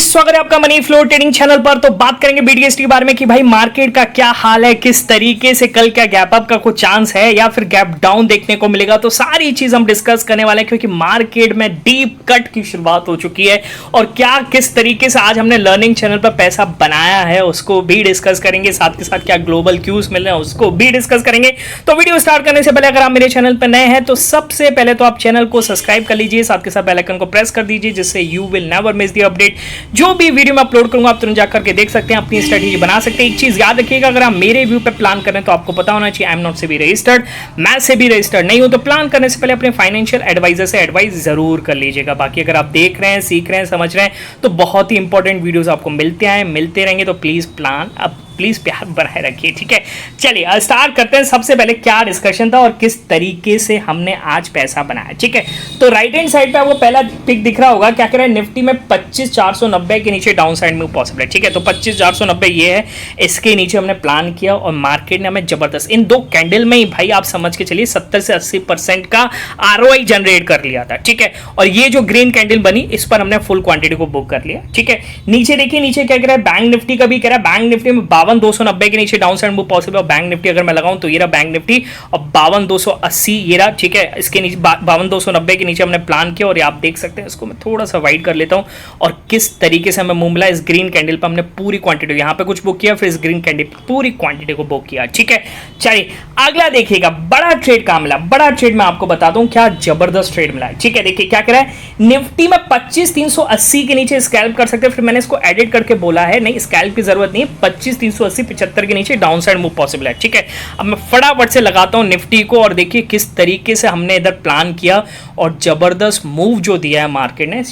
स्वागत है आपका मनी फ्लो ट्रेडिंग चैनल पर। तो बात करेंगे बीडीएसटी के बारे में कि भाई मार्केट का क्या हाल है, किस तरीके से कल क्या गैप अप का कुछ चांस है या फिर गैप डाउन देखने को मिलेगा। तो सारी चीज हम डिस्कस करने वाले हैं क्योंकि मार्केट में डीप कट की शुरुआत हो चुकी है और क्या किस तरीके से आज हमने लर्निंग चैनल पर पैसा बनाया है उसको भी डिस्कस करेंगे। साथ के साथ क्या ग्लोबल क्यूज मिल रहे हैं उसको भी डिस्कस करेंगे। तो वीडियो स्टार्ट करने से पहले अगर आप मेरे चैनल पर नए हैं तो सबसे पहले तो आप चैनल को सब्सक्राइब कर लीजिए, साथ के साथ बेल आइकन को प्रेस कर दीजिए जिससे you will never miss the update. जो भी वीडियो मैं अपलोड करूंगा आप तुरंत जाकर के देख सकते हैं, अपनी स्ट्रेटेजी बना सकते हैं। एक चीज याद रखिएगा, अगर आप मेरे व्यू पे प्लान करें तो आपको पता होना चाहिए I am not SEBI registered, मैं सेबी रजिस्टर्ड नहीं हूं। तो प्लान करने से पहले अपने फाइनेंशियल एडवाइजर से एडवाइस जरूर कर लीजिएगा। बाकी अगर आप देख रहे हैं, सीख रहे हैं, समझ रहे हैं तो बहुत ही इंपॉर्टेंट वीडियोस आपको मिलते रहेंगे। तो प्लीज प्लान अब प्लीज प्यार बनाए रखिए, ठीक है। चलिए स्टार्ट करते हैं। सबसे पहले क्या डिस्कशन था और किस तरीके से हमने आज पैसा बनाया, ठीक है। तो राइट हैंड साइड पे आपको पहला पिक दिख रहा होगा, क्या कह रहा है निफ्टी में 25,490 के नीचे डाउन साइड में पॉसिबल है, ठीक है। तो 25,490 ये है, इसके नीचे हमने प्लान किया और मार्केट ने हमें जबरदस्त इन दो कैंडल में ही भाई आप समझ के चलिए 70 से 80% का ROI जनरेट कर लिया था, ठीक है। और ये जो ग्रीन कैंडल बनी इस पर हमने फुल क्वांटिटी को बुक कर लिया, ठीक है। नीचे देखिए, नीचे क्या कह रहा है बैंक निफ्टी का भी कह रहा है, बैंक निफ्टी में 52,290 के नीचे down side move possible. Bank Nifty अगर मैं लगाऊं तो ये रहा बैंक निफ्टी और 52,280 ये रहा, ठीक है। इसके नीचे 52,290 के नीचे हमने प्लान किया और ये आप देख सकते हैं। इसको मैं थोड़ा सा वाइड कर लेता हूं और किस तरीके से हमें मूव मिला। इस ग्रीन कैंडल पर हमने पूरी क्वांटिटी यहां पे कुछ बुक किया, फिर इस ग्रीन कैंडल पूरी क्वांटिटी को बुक किया, ठीक है। चलिए अगला देखिएगा, बड़ा ट्रेड कहां मिला। बड़ा ट्रेड मैं आपको बताता हूं क्या जबरदस्त ट्रेड मिला, ठीक है। देखिए क्या कह रहा है, निफ्टी में 25,380 के नीचे स्कैल्प कर सकते हैं। फिर मैंने इसको एडिट करके बोला है नहीं, स्कैल्प की जरूरत नहीं है, 25,380 75 के नीचे डाउन साइड मूव पॉसिबल है, ठीक है। अब मैं फटाफट से लगाता हूं निफ्टी को और देखिए किस तरीके से हमने इधर प्लान किया और जबरदस्त मूव जो दिया है मार्केट ने।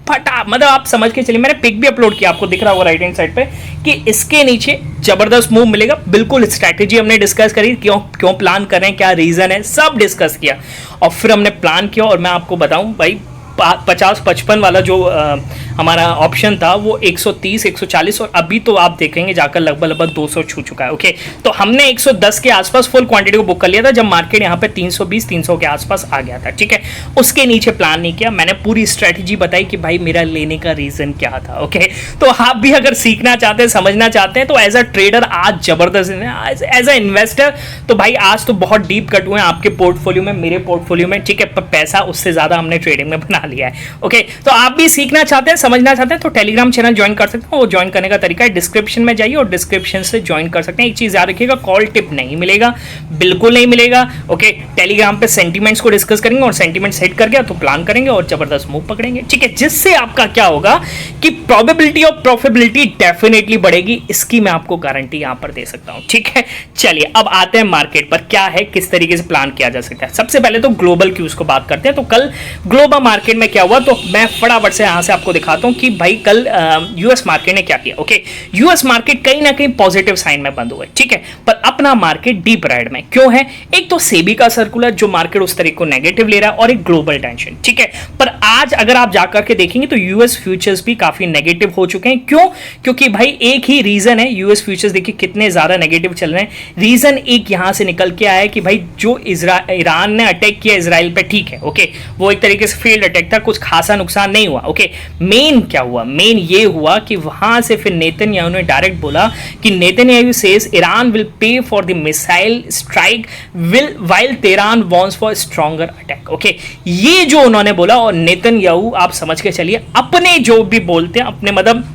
फटा मतलब आप समझ के चलिए, मैंने पिक भी अपलोड किया, आपको दिख रहा होगा राइट हैंड साइड पे कि इसके नीचे जबरदस्त मूव मिलेगा। बिल्कुल स्ट्रैटेजी हमने डिस्कस करी, क्यों प्लान कर रहे हैं, क्या रीजन है, सब डिस्कस किया और फिर हमने प्लान किया। और मैं आपको बताऊं भाई 50-55 वाला जो हमारा ऑप्शन था वो 130 140 और अभी तो आप देखेंगे जाकर लगभग 200 छू चुका है, ओके। तो हमने 110 के आसपास फुल क्वांटिटी को बुक कर लिया था जब मार्केट यहाँ पे 320 300 के आसपास आ गया था, ठीक है। उसके नीचे प्लान नहीं किया, मैंने पूरी स्ट्रेटजी बताई कि भाई मेरा लेने का रीजन क्या था, ओके। तो आप भी अगर सीखना चाहते हैं, समझना चाहते हैं तो एज अ ट्रेडर आज जबरदस्त है, एज अ इन्वेस्टर तो भाई आज तो बहुत डीप कट हुए हैं आपके पोर्टफोलियो में, मेरे पोर्टफोलियो में, ठीक है। पर पैसा उससे ज्यादा हमने ट्रेडिंग में बना लिया है, ओके। तो आप भी सीखना चाहते हैं, समझना चाहते हैं तो टेलीग्राम चैनल ज्वाइन कर सकते हैं। वो ज्वाइन करने का तरीका है डिस्क्रिप्शन में जाइए और डिस्क्रिप्शन से ज्वाइन कर सकते हैं। एक चीज याद रखिएगा, कॉल टिप नहीं मिलेगा, बिल्कुल नहीं मिलेगा, ओके। टेलीग्राम पे सेंटीमेंट्स को डिस्कस करेंगे और सेंटीमेंट सेट कर गया तो प्लान करेंगे और जबरदस्त मूव पकड़ेंगे, ठीक है। जिससे आपका क्या होगा कि प्रोबेबिलिटी और प्रॉफिटेबिलिटी डेफिनेटली बढ़ेगी, इसकी मैं आपको गारंटी यहां पर दे सकता हूं, ठीक है। चलिए अब आते हैं मार्केट पर, क्या है, किस तरीके से प्लान किया जा सकता है। सबसे पहले तो ग्लोबल क्यूज को बात करते हैं। तो कल ग्लोबल मार्केट में क्या हुआ, तो मैं फटाफट से यहां से आपको दिखाता हूं कि भाई कल यूएस मार्केट ने क्या किया, ओके। यूएस मार्केट कहीं ना कहीं पॉजिटिव साइन में बंद हुआ है, ठीक है। पर अपना मार्केट डीप रेड में क्यों है, एक तो सेबी का सर्कुलर जो मार्केट उस तरीके को नेगेटिव ले रहा है और एक ग्लोबल टेंशन, ठीक है। पर आज अगर आप जाकर के देखेंगे तो यूएस फ्यूचर्स भी काफी नेगेटिव हो चुके हैं। क्यों, क्योंकि भाई एक ही रीजन है, यूएस फ्यूचर्स देखिए कितने ज्यादा नेगेटिव चल रहे हैं। रीजन एक यहां से निकल के आया है कि भाई जो ईरान ने अटैक किया इजराइल पे, ठीक है, ओके, वो एक तरीके से फील्ड अटैक था, कुछ खासा नुकसान नहीं हुआ, ओके। मेन क्या हुआ, मेन ये हुआ कि वहां से फिर नेतन्याहू ने डायरेक्ट बोला कि Netanyahu says Iran will pay for the missile strike while Tehran wants for stronger attack, okay. ये जो उन्होंने बोला और नेतन्याहू आप समझ के चलिए अपने जो भी बोलते हैं, अपने मतलब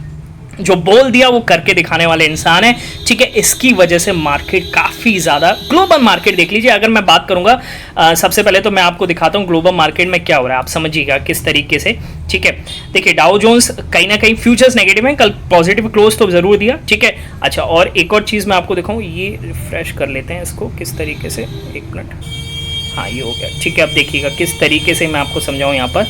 जो बोल दिया वो करके दिखाने वाले इंसान है, ठीक है। इसकी वजह से मार्केट काफी ज्यादा, ग्लोबल मार्केट देख लीजिए। अगर मैं बात करूंगा सबसे पहले तो मैं आपको दिखाता हूं ग्लोबल मार्केट में क्या हो रहा है, आप समझिएगा किस तरीके से, ठीक है। देखिए डाउ जोन्स कहीं ना कहीं फ्यूचर्स नेगेटिव है, कल पॉजिटिव क्लोज तो जरूर दिया, ठीक है। अच्छा, और एक और चीज मैं आपको दिखाऊं, ये रिफ्रेश कर लेते हैं इसको किस तरीके से, एक मिनट, हाँ ये हो गया, ठीक है। अब देखिएगा किस तरीके से मैं आपको समझाऊं। यहाँ पर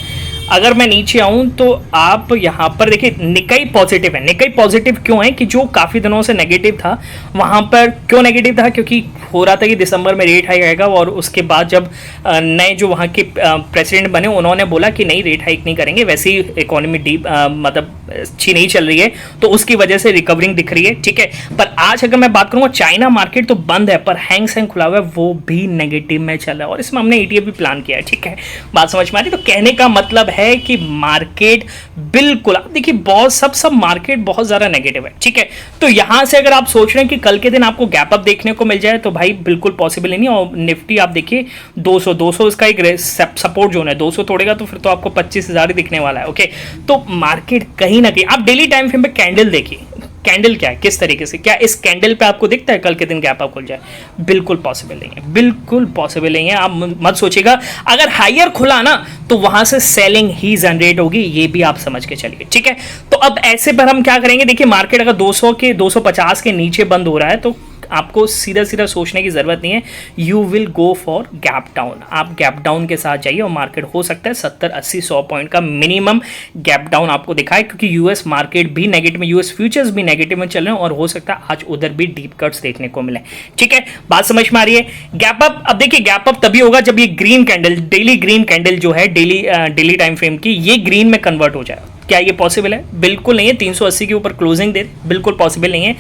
अगर मैं नीचे आऊं तो आप यहाँ पर देखिए निकाई पॉजिटिव है। निकाई पॉजिटिव क्यों है कि जो काफी दिनों से नेगेटिव था, वहां पर क्यों नेगेटिव था, क्योंकि हो रहा था कि दिसंबर में रेट हाइक आएगा और उसके बाद जब नए जो वहाँ के प्रेसिडेंट बने उन्होंने बोला कि नहीं रेट हाइक नहीं करेंगे, वैसे ही इकोनॉमी डीप मतलब अच्छी नहीं चल रही है, तो उसकी वजह से रिकवरिंग दिख रही है, ठीक है। पर आज अगर मैं बात करूंगा, चाइना मार्केट तो बंद है पर हैंग सैंग खुला हुआ है, वो भी नेगेटिव में चल रहा है और इसमें हमने ETF भी प्लान किया है, ठीक है। बात समझ में आ रही? तो कहने का मतलब है कि मार्केट बिल्कुल, आप देखिए बहुत सब मार्केट बहुत ज्यादा नेगेटिव है, ठीक है। तो यहां से अगर आप सोच रहे हैं कि कल के दिन आपको गैप अप देखने को मिल जाए तो भाई बिल्कुल पॉसिबल नहीं। और निफ्टी आप देखिए 200 इसका एक सपोर्ट जोन है, 200 तोड़ेगा तो फिर तो आपको 25,000 ही दिखने वाला है, ओके। तो मार्केट कहीं ना कहीं, आप डेली टाइम फ्रेम पे कैंडल देखिए, कैंडल क्या है, किस तरीके से, क्या इस कैंडल पे आपको दिखता है कल के दिन गैप अप खुल जाए? बिल्कुल पॉसिबल नहीं है, बिल्कुल पॉसिबल नहीं है। आप मत सोचिएगा, अगर हायर खुला ना तो वहां से सेलिंग ही जनरेट होगी, ये भी आप समझ के चलिए, ठीक है। तो अब ऐसे पर हम क्या करेंगे, देखिए मार्केट अगर 250 के नीचे बंद हो रहा है तो आपको सीधा सीधा सोचने की जरूरत नहीं है, you will go for gap down. आप गैप डाउन के साथ जाइए और मार्केट हो सकता है 70, 80, 100 पॉइंट का मिनिमम गैप डाउन आपको दिखाए, क्योंकि यूएस मार्केट भी नेगेटिव में, यूएस फ्यूचर्स भी नेगेटिव में चल रहे हैं और हो सकता है आज उधर भी डीप कट्स देखने को मिले, ठीक है। बात समझ में आ रही है? गैप अप, अब देखिए गैप अप तभी होगा जब ये green candle, daily green candle जो है डेली टाइम फ्रेम की, ये ग्रीन में कन्वर्ट हो जाए। क्या ये पॉसिबल है? बिल्कुल नहीं है। 380 के ऊपर क्लोजिंग दे, बिल्कुल पॉसिबल नहीं है।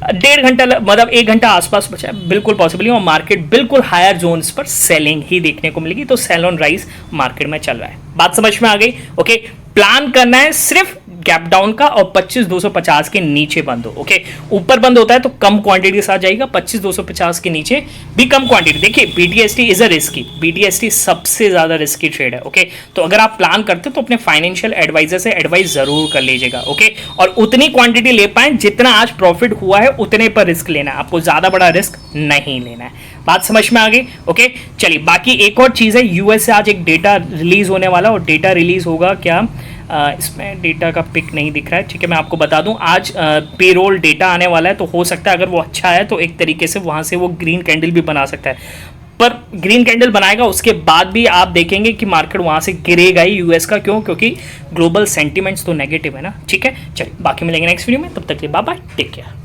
1.5 घंटा मतलब 1 घंटा आसपास बचा है, बिल्कुल पॉसिबल नहीं है। और मार्केट बिल्कुल हायर जोन्स पर सेलिंग ही देखने को मिलेगी, तो सेल ऑन राइज मार्केट में चल रहा है। बात समझ में आ गई? ओके, प्लान करना है सिर्फ गैप डाउन का और 25,250 के नीचे बंद हो, ओके। ऊपर बंद होता है तो कम क्वांटिटी के साथ जाएगा, 25,250 के नीचे भी कम क्वांटिटी। देखिए BTST is a risky, BTST सबसे ज्यादा रिस्की ट्रेड है, ओके। तो अगर आप प्लान करते हो तो अपने फाइनेंशियल एडवाइजर से एडवाइस जरूर कर लीजिएगा, ओके। और उतनी क्वांटिटी ले पाए जितना आज प्रॉफिट हुआ है, उतने पर रिस्क लेना है, आपको ज्यादा बड़ा रिस्क नहीं लेना है। बात समझ में आ गई? ओके, चलिए बाकी एक और चीज है, यूएस से आज एक डेटा रिलीज होने वाला, और डेटा रिलीज होगा क्या, इसमें डेटा का पिक नहीं दिख रहा है, ठीक है। मैं आपको बता दूं, आज पेरोल डेटा आने वाला है, तो हो सकता है अगर वो अच्छा है तो एक तरीके से वहां से वो ग्रीन कैंडल भी बना सकता है। पर ग्रीन कैंडल बनाएगा उसके बाद भी आप देखेंगे कि मार्केट वहां से गिरेगा ही यूएस का, क्यों? क्योंकि ग्लोबल सेंटिमेंट्स तो नेगेटिव है ना, ठीक है। चलिए बाकी मिलेंगे नेक्स्ट वीडियो में, तब तक के लिए बाय बाय, टेक केयर।